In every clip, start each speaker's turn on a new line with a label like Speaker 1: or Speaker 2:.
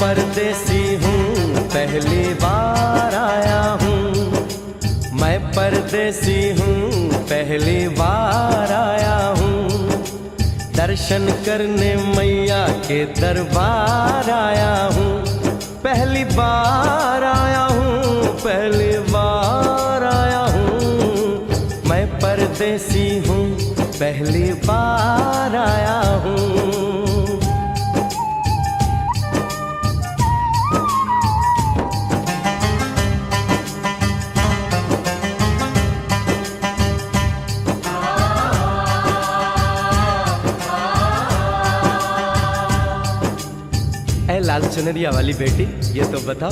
Speaker 1: परदेसी हूँ पहली बार आया हूँ। मैं परदेसी हूँ पहली बार आया हूँ। दर्शन करने मैया के दरबार आया हूँ। पहली बार आया हूँ, पहली बार आया हूँ। मैं परदेसी हूँ पहली बार आया हूँ। ऐ लाल चुनरिया वाली बेटी, ये तो बताओ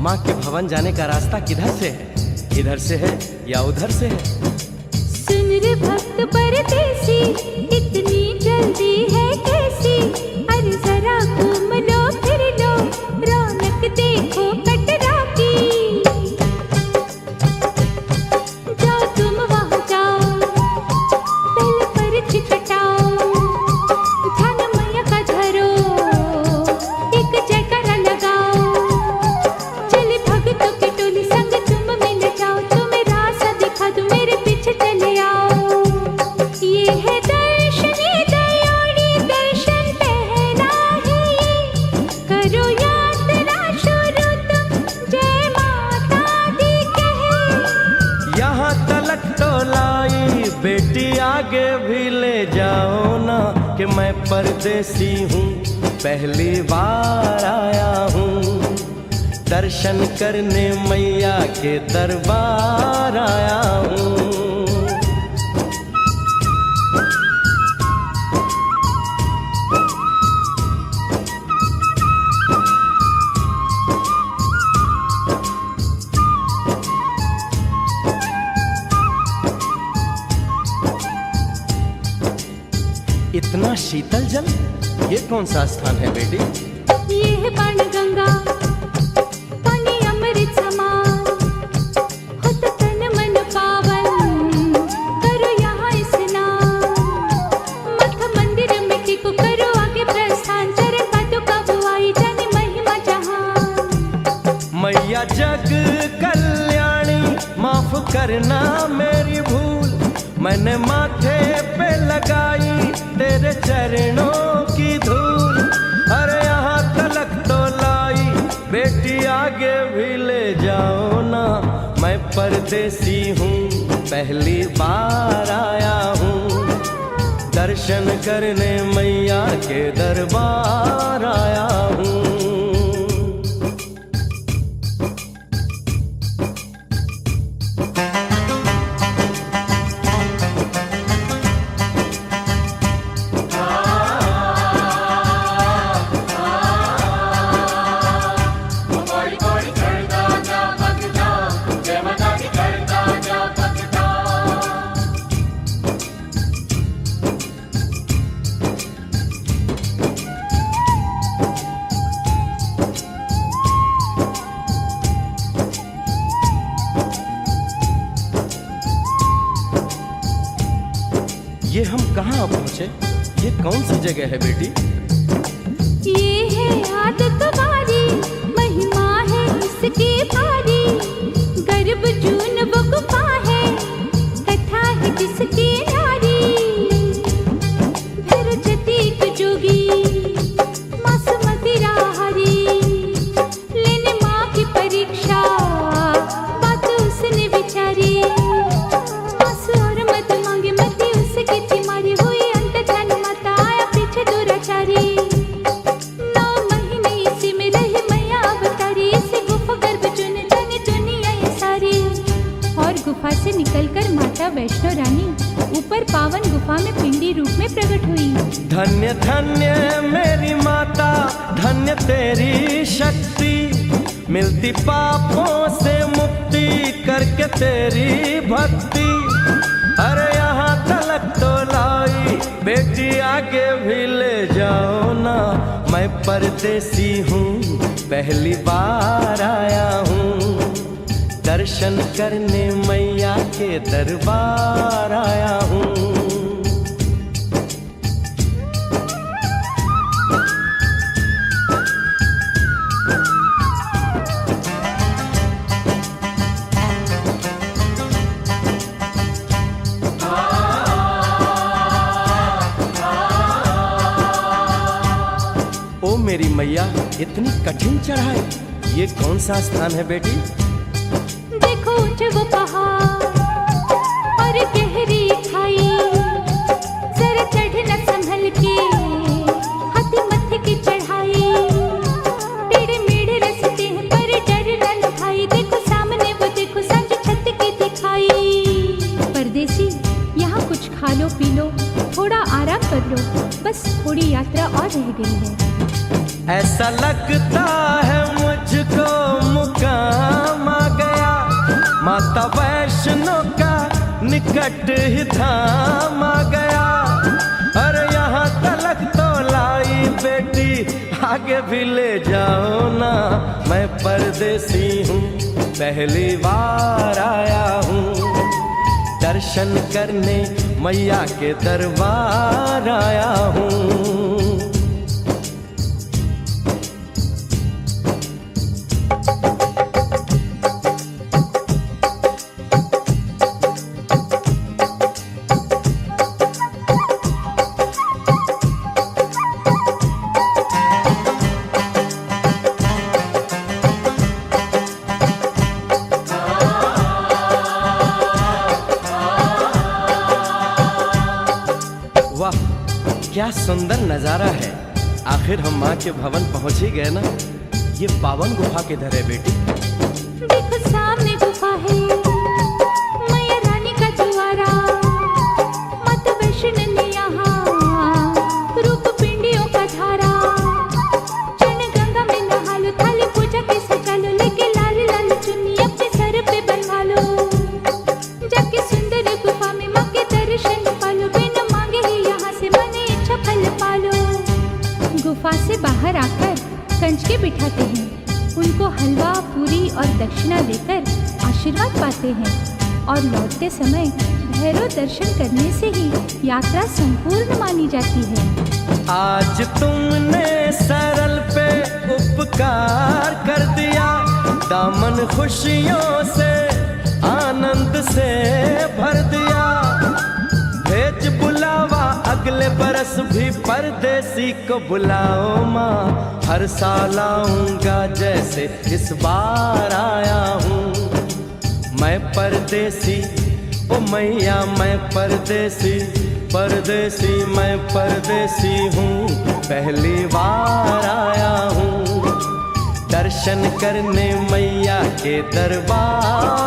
Speaker 1: माँ के भवन जाने का रास्ता किधर से है? इधर से है या उधर से है?
Speaker 2: सुन रे भक्त परदेसी, इतनी जल्दी है कैसी? अरे जरा घूम लो फिर लो, रौनक देखो कटरा की। जाओ तुम वहाँ जाओ, पहले पर्ची कटाओ, ध्यान मैया का धरो, एक जयकारा लगाओ। चले भक्तों की टोली संग तुम मिल जाओ, तुम्हें रास्ता दिखा दूं, मेरे पीछे चले आओ। ये है दर्शन दयोड़ी दर्शन पहला है ये, करो यात्रा शुरू तुम जय माता दी कहे।
Speaker 1: यहाँ तलक तो लाई बेटी, आगे भी ले जाओ ना कि मैं परदेसी हूँ पहली बार आया हूँ। दर्शन करने मैया के दरबार आया हूँ। इतना शीतल जल, ये कौन सा स्थान है बेटी?
Speaker 2: ये है बाण गंगा, पानी अमृत समान, होत तन मन पावन, करो यहाँ स्नान। मठ मंदिर में टिको, करो आगे प्रस्थान, चरण पादुका बुआई जाने महिमा जहान।
Speaker 1: मैया जग कल्याणी, माफ करना मेरी भूल, मैंने माथे पे लगाई तेरे चरणों की धूल। अरे यहाँ तलक तो लाई बेटी, आगे भी ले जाओ ना, मैं परदेसी हूँ पहली बार आया हूँ। दर्शन करने मैया के दरबार आया हूँ। ये हम कहाँ पहुँचे? ये कौन सी जगह है बेटी?
Speaker 2: ये है आदत बारी, महिमा है इसकी भारी, गर्भ जून वो गुफा है, कथा है जिसकी नारी। भैरव जतीक जोगी, मासूमती राहरी, लेने माँ की परीक्षा, बात उसने विचारी। आंसू और मत मांगे, मती उसकी तिमारी, हुई अंत ध्यान माता, आया पीछे दुराचारी। 9 महीने इसी में रही मैया अवतारी, इसी गुफा गर्भ चुन जाने दुनिया ये सारी। और गुफा से निकलकर माता वैष्णो रानी ऊपर पावन गुफा में पिंडी रूप में प्रकट हुई।
Speaker 1: धन्य धन्य मेरी माता, धन्य तेरी शक्ति, मिलती पापों से मुक्ति करके तेरी भक्ति। अरे यहाँ तलक तो लाई बेटी, आगे भी ले जाओ ना, मैं परदेसी हूँ पहली बार आया हूँ। दर्शन करने मैया के दरबार आया हूँ। मेरी मैया, इतनी कठिन चढ़ाई, ये कौन सा स्थान है बेटी?
Speaker 2: देखो ऊंचे वो पहाड़ और गहरी खाई, जरा चढ़ना संभल के, हाथी मत्थे की चढ़ाई, टेढ़े मेढ़े रास्ते हैं पर डरना न भाई, देखो सामने वो देखो सांझ छत की दिखाई। परदेसी यहाँ कुछ खा लो पी लो, थोड़ा आराम कर लो, बस थोड़ी यात्रा और रह गई है।
Speaker 1: ऐसा लगता है मुझको मुकाम आ गया, माता वैष्णो का निकट ही धाम आ गया। अरे यहाँ तलक तो लाई बेटी, आगे भी ले जाओ ना, मैं परदेसी हूँ, पहली बार आया हूँ, दर्शन करने मैया के दरबार आया हूँ। वाह, क्या सुंदर नजारा है। आखिर हम माँ के भवन पहुंच ही गए ना। ये पावन गुफा किधर है बेटी?
Speaker 2: देखो सामने गुफा है, मैया रानी का द्वारा, माता वैष्णो ने यहाँ रूप पिंडियों का धारा, चरण गंगा में नहा लो, थाली पूजा के सजा लो, लेके लाल लाल चुन्नी अपने सर पे बनवा लो, जाके सुंदर गुफा में माँ के दर्शन पालो, बिना मांगे ही यहाँ से मन इच्छा फल पालो। गुफा से बाहर आकर कंच के बिठाते हैं, उनको हलवा पूरी और दक्षिणा देकर आशीर्वाद पाते हैं, और लौटते समय भैरव दर्शन करने से ही यात्रा संपूर्ण मानी जाती है।
Speaker 1: आज तुमने सरल पे उपकार कर दिया, दामन खुशियों से आनंद से भर दिया, भेज बुलावा अगले बरस भी परदेसी को बुलाओ माँ, हर साल आऊंगा जैसे इस बार आया हूँ। मैं परदेसी ओ मैया, मैं परदेसी, परदेसी मैं परदेसी हूँ, पहली बार आया हूँ, दर्शन करने मैया के दरबार